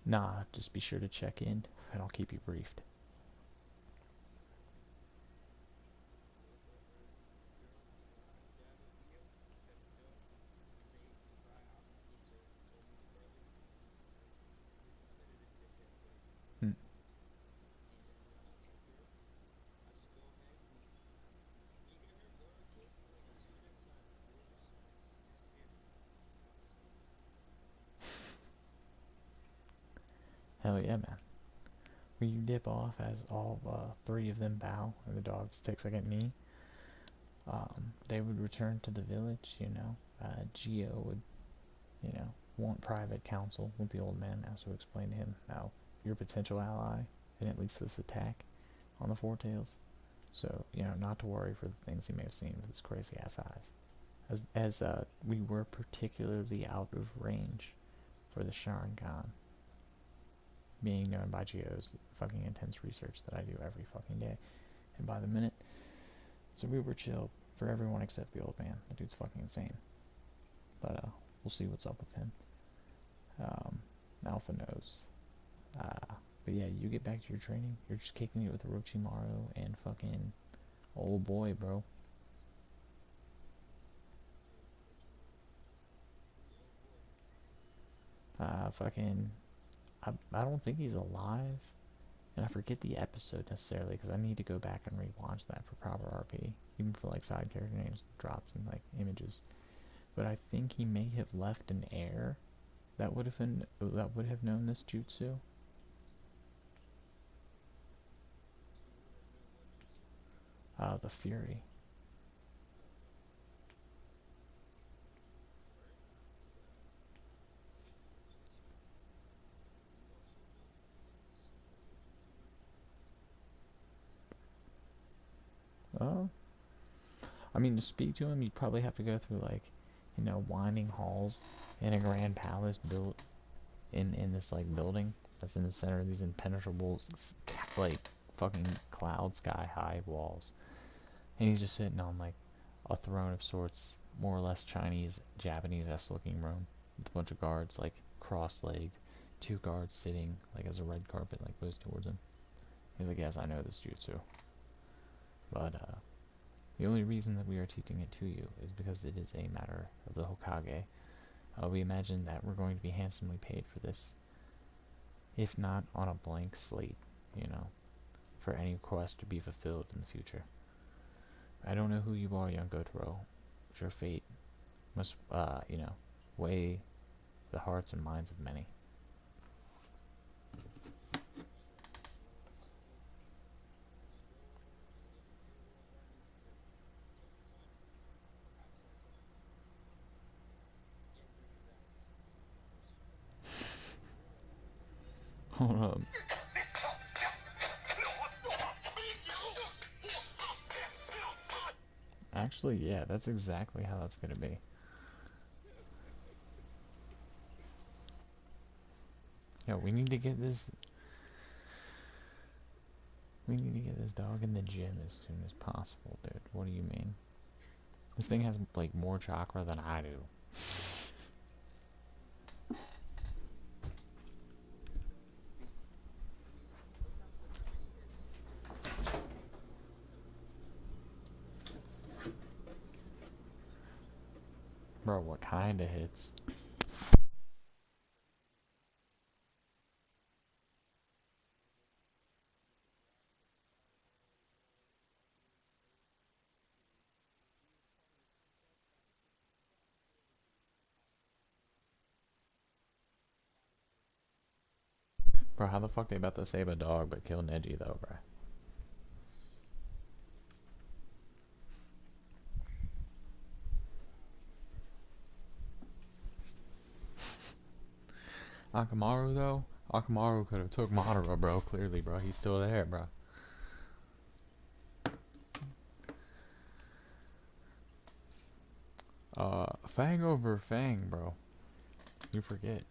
nah, just be sure to check in, and I'll keep you briefed. Hmm. Hell yeah, man. When you dip off as all three of them bow, and the dog takes like a knee, they would return to the village, Geo would, want private counsel with the old man as to explain to him how your potential ally in at least this attack on the Four Tails. So, not to worry for the things he may have seen with his crazy ass eyes. As we were particularly out of range for the Sharingan, being known by Geo's fucking intense research that I do every fucking day, and by the minute. So we were chill for everyone except the old man. The dude's fucking insane. But we'll see what's up with him. Alpha knows. But yeah, you get back to your training. You're just kicking it with Orochimaru and fucking old boy, bro. Fucking, I don't think he's alive. And I forget the episode necessarily because I need to go back and rewatch that for proper RP. Even for like side character names, drops, and like images. But I think he may have left an heir that would have known this jutsu. The Fury. Oh, I mean, to speak to him, you'd probably have to go through like, winding halls in a grand palace built in this like building that's in the center of these impenetrable like fucking cloud sky high walls, and he's just sitting on like a throne of sorts, more or less Chinese, Japanese-esque looking room with a bunch of guards like cross-legged, two guards sitting like as a red carpet like goes towards him. He's like, yes, I know this jutsu, but the only reason that we are teaching it to you is because it is a matter of the Hokage. We imagine that we're going to be handsomely paid for this, if not on a blank slate, for any quest to be fulfilled in the future. I don't know who you are, young Gotaro, but your fate must, weigh the hearts and minds of many. Hold up. Actually, yeah, that's exactly how that's gonna be. Yo, we need to get this. We need to get this dog in the gym as soon as possible, dude. What do you mean? This thing has, like, more chakra than I do. Bro, what kind of hits? Bro, how the fuck they about to save a dog but kill Neji though, bro? Akamaru though? Akamaru could have took Madara, bro. Clearly, bro. He's still there, bro. Fang over Fang, bro. You forget.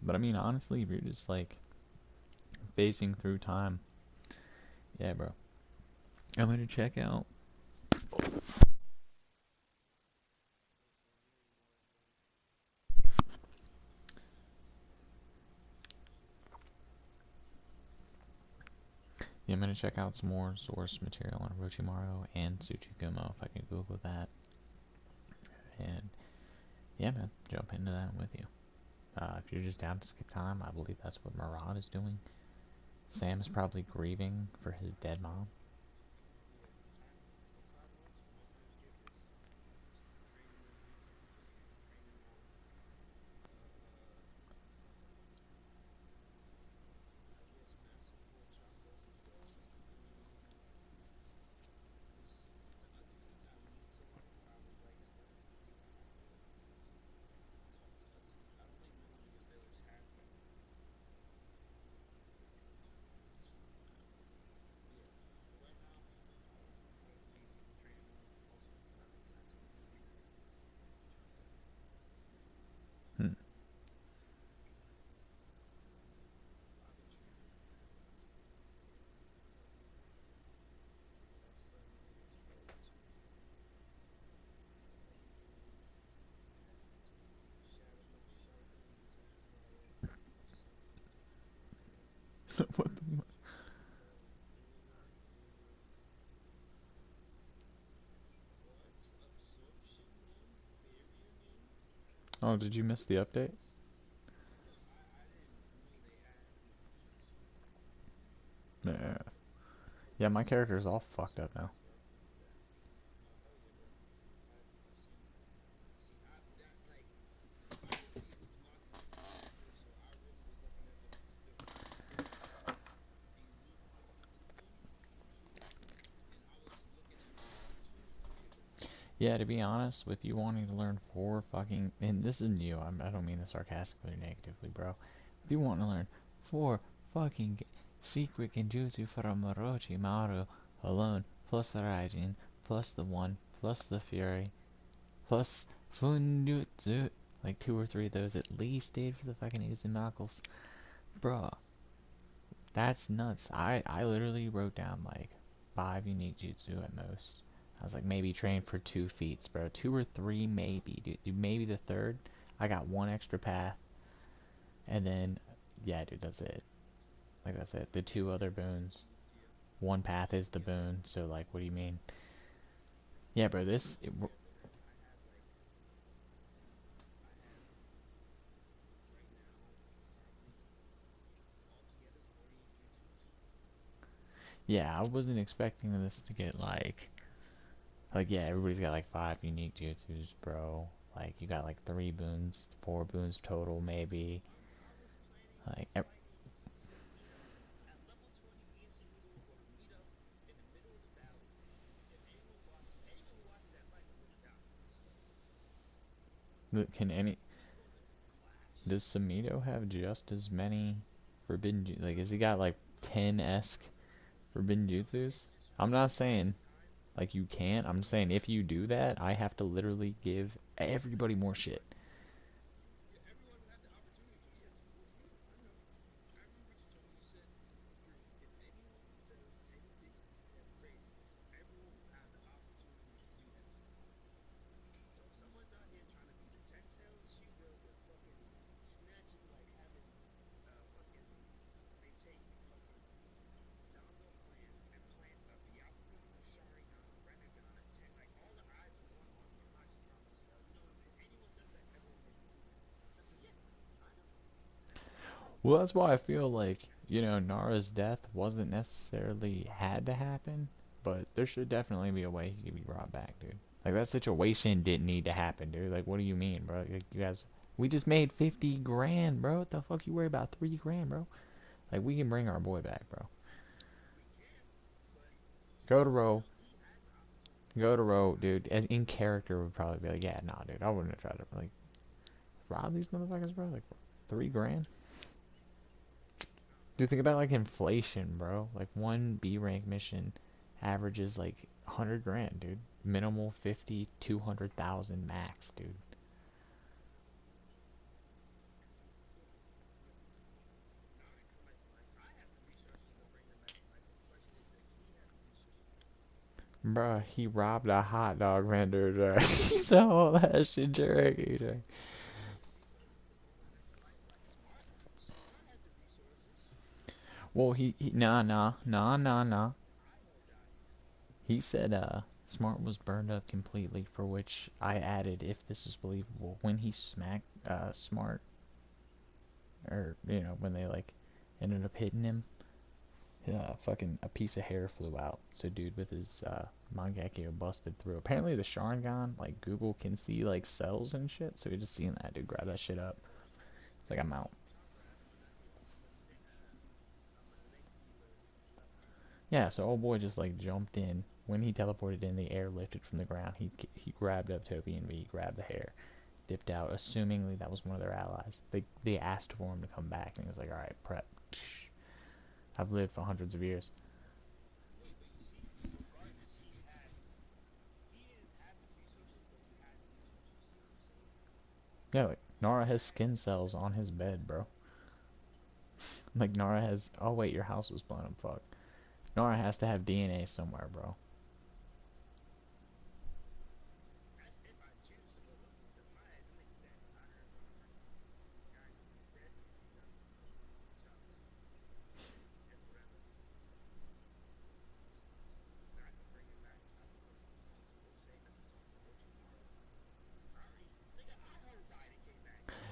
But I mean, honestly, if you're just like phasing through time, yeah, bro. I'm gonna check out. Yeah, I'm gonna check out some more source material on Orochimaru and Tsuchigumo if I can Google that. And yeah, man, jump into that with you. If you're just down to skip time, I believe that's what Murad is doing. Sam is probably grieving for his dead mom. Hmm. What the? Oh, did you miss the update? Yeah. Yeah, my character's all fucked up now. Yeah, to be honest, with you wanting to learn four fucking, and this isn't you, I don't mean this sarcastically or negatively, bro. With you wanting to learn four fucking secret genjutsu from Orochimaru alone, plus the Raijin, plus the one, plus the Fury, plus Funjutsu, like two or three of those at least did for the fucking Uzumakals. Bro, that's nuts. I literally wrote down like 5 unique jutsu at most. I was like, maybe train for 2 feats, bro. 2 or 3, maybe, dude. Maybe the third. I got one extra path, and then, yeah, dude, that's it. Like, that's it. The two other boons. One path is the boon, so, like, what do you mean? Yeah, bro, yeah, I wasn't expecting this to get, yeah, everybody's got, like, 5 unique jutsus, bro. Like, you got, like, 3 boons, 4 boons total, maybe. Like, can any Does Samito have just as many forbidden like has he got like 10 esque forbidden jutsus? I'm not saying like you can't. I'm saying if you do that, I have to literally give everybody more shit. Well, that's why I feel like, Nara's death wasn't necessarily had to happen, but there should definitely be a way he could be brought back, dude. Like, that situation didn't need to happen, dude. Like, what do you mean, bro? Like, you guys, we just made 50 grand, bro. What the fuck you worry about 3 grand, bro? Like, we can bring our boy back, bro. Go to row. Go to row, dude. In character would probably be like, yeah, nah, dude. I wouldn't have tried to, like, rob these motherfuckers, bro. Like, 3 grand? Dude, think about like inflation, bro. Like one B rank mission averages like 100 grand, dude. Minimal 50, 200,000 max, dude. Bruh, he robbed a hot dog vendor, Jack. He said all that shit, Jack. Well, nah. He said, Smart was burned up completely, for which I added, if this is believable, when he smacked, Smart, or, when they, like, ended up hitting him, fucking a piece of hair flew out. So dude with his Mangekyo busted through. Apparently the Sharingan, like Google can see like cells and shit. So we just seen that dude grab that shit up. It's like I'm out. Yeah, so old boy just like jumped in. When he teleported in, the air lifted from the ground. He grabbed up Toby and V, grabbed the hair, dipped out, assumingly that was one of their allies. They asked for him to come back, and he was like, all right, prep. I've lived for hundreds of years. Yeah, like Nara has skin cells on his bed, bro. Like Nara has. Oh wait, your house was blown up. Fuck. Nora has to have DNA somewhere, bro.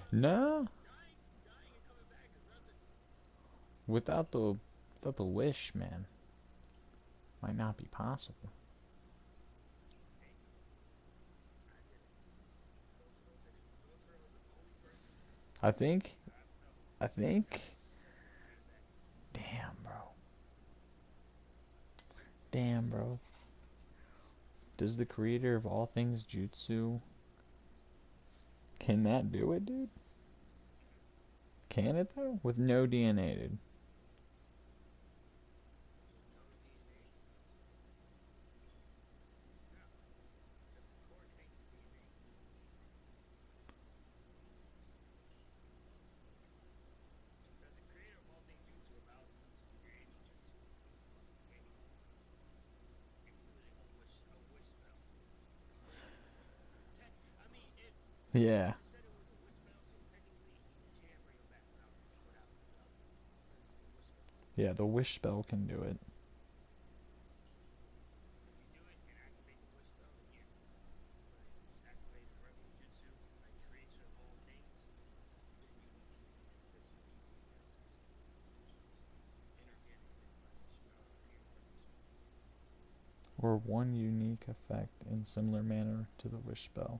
No, without the wish, man, might not be possible. I think. I think. Damn, bro. Damn, bro. Does the creator of all things jutsu can that do it, dude? Can it though? With no DNA, dude. Yeah. Yeah, the wish spell can do it. Or one unique effect in similar manner to the wish spell.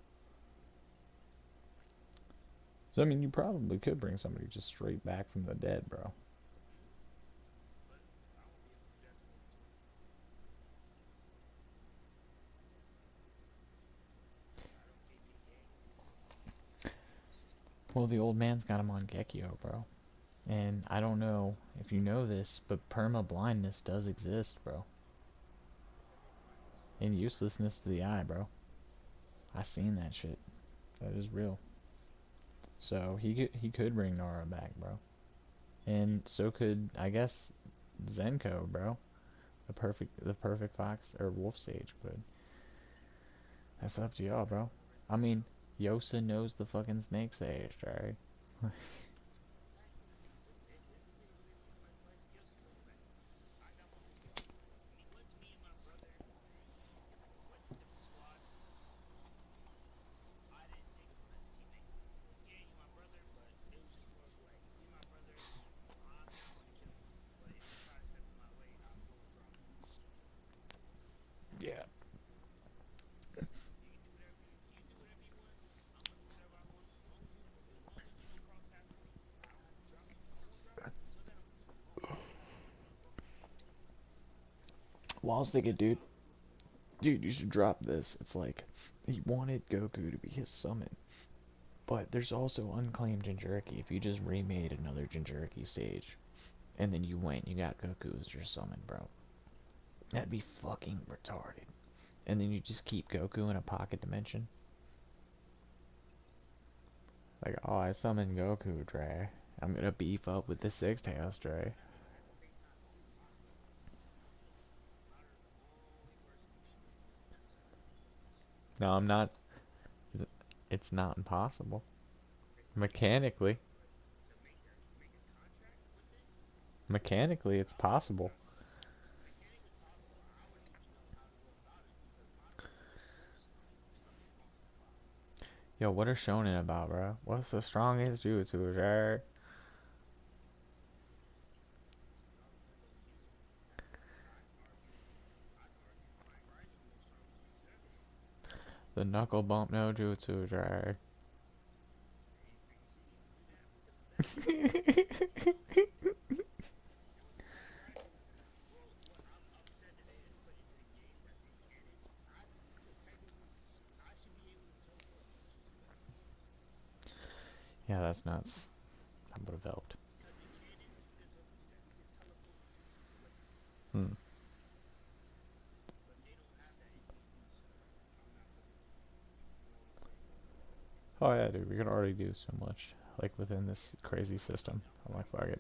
So I mean, you probably could bring somebody just straight back from the dead, bro. Well, the old man's got him on Gekio, bro. And I don't know if you know this, but perma blindness does exist, bro. And uselessness to the eye, bro. I seen that shit. That is real. So he could bring Nara back, bro. And so could I guess Zenko, bro. The perfect fox or wolf sage, but that's up to y'all, bro. I mean, Yosa knows the fucking snake sage, right? Well, I was thinking, dude, you should drop this. It's like, he wanted Goku to be his summon. But there's also unclaimed Jinchuriki. If you just remade another Jinchuriki stage, and then you got Goku as your summon, bro. That'd be fucking retarded. And then you just keep Goku in a pocket dimension. Like, oh, I summoned Goku, Dre. I'm gonna beef up with the Six Tails, Dre. No, I'm not. It's not impossible. Mechanically. Mechanically, it's possible. Yo, what are shonen about, bro? What's the strongest jutsu, Dre? The knuckle bump no jutsu, Dre. Yeah, that's nuts. I would have helped. Hmm. Oh yeah, dude, we can already do so much, like, within this crazy system. I'm like, fuck it.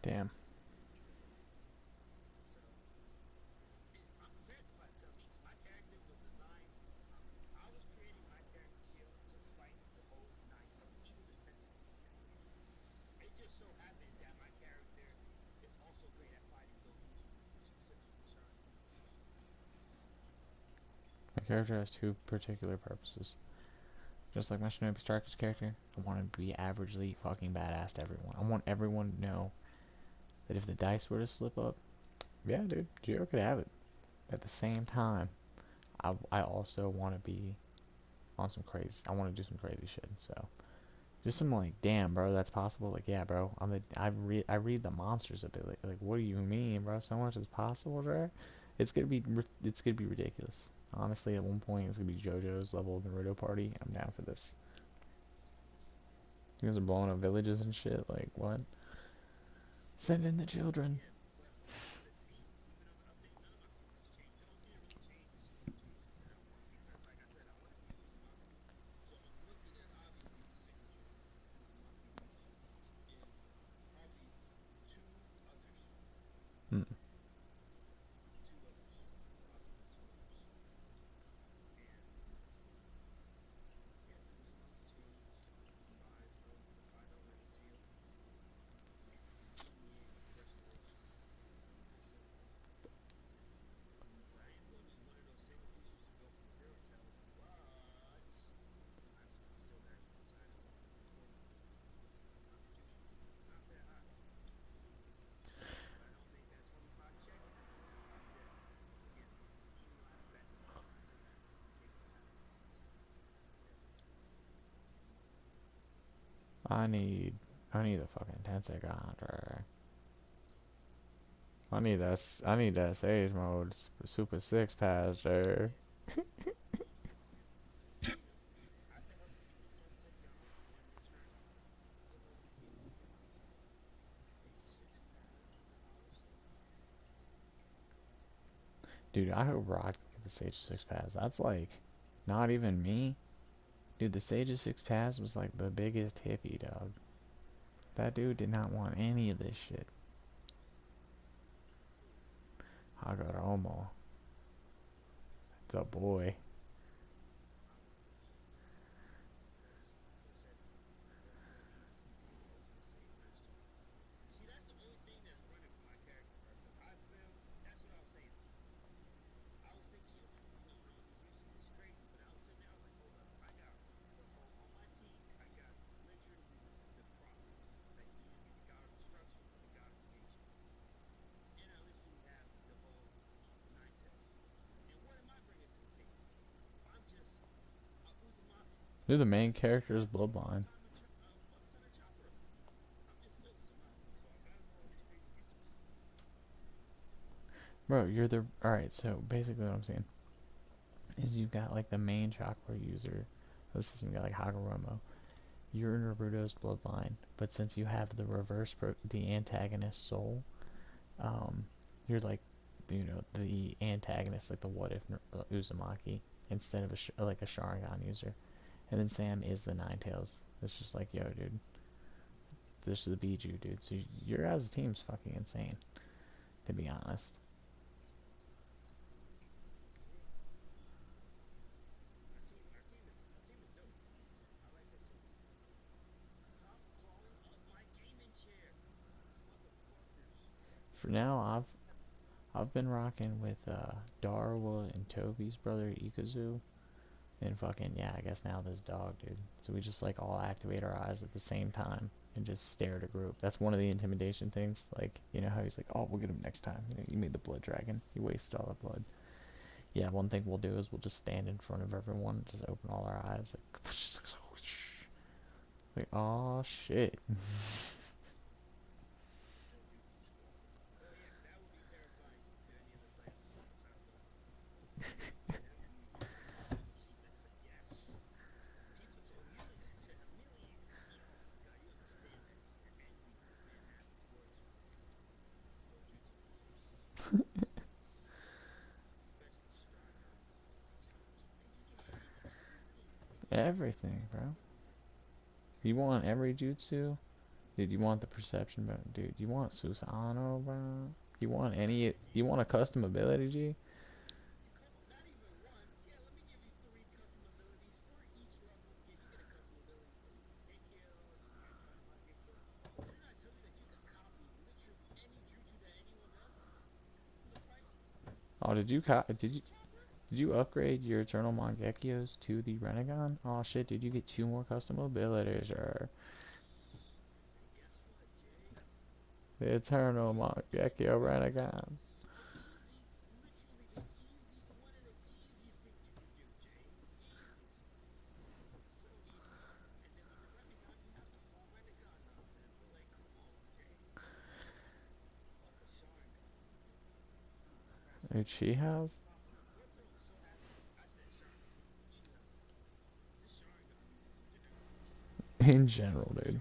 Damn. My character has two particular purposes. Just like my Shinobi Striker's character, I want to be averagely fucking badass to everyone. I want everyone to know that if the dice were to slip up, yeah, dude, Jiro could have it. At the same time, I also want to be on some crazy. I want to do some crazy shit. So just some like, damn, bro, that's possible. Like, yeah, bro, I read the monsters a bit. Like, what do you mean, bro? So much is possible, Dre? It's gonna be ridiculous. Honestly, at one point, it's gonna be JoJo's level of Naruto party. I'm down for this. You guys are blowing up villages and shit. Like, what? Send in the children. Hmm. I need, I need a fucking Tensei Contra. I need that Sage mode, Super Six Pass, there. Dude, I hope Rock get the Sage Six Pass. That's like, not even me. Dude, the Sage Six Pass was like the biggest hippie, dog. That dude did not want any of this shit. Hagoromo, the boy. You're the main character's bloodline. Bro, you're the... Alright, so basically what I'm saying is you've got like the main chakra user. This is you got like Hagoromo. You're in Naruto's bloodline, but since you have the the antagonist soul, um, you're like, you know, the antagonist, like the what if Uzumaki, instead of like a Sharingan user. And then Sam is the Nine Tails. It's just like, yo, dude, this is the Biju, dude. So your guys' team's fucking insane, to be honest. For now, I've been rocking with Darwa and Toby's brother Ikazu. And fucking, yeah, I guess now this dog, dude. So we just like all activate our eyes at the same time and just stare at a group. That's one of the intimidation things. Like, you know how he's like, oh, we'll get him next time. You know, you made the blood dragon. You wasted all the blood. Yeah, one thing we'll do is we'll just stand in front of everyone, just open all our eyes, like oh shit. Everything, bro. You want every jutsu? Dude, you want the perception, bro? Dude, you want Susanoo, bro? You want any? You want a custom ability, G? Oh, did you upgrade your Eternal Mangekyos to the Renegon? Oh shit, dude, you get two more custom abilities, or the Eternal Mangekyo Renegon. Dude, she has? In general, dude.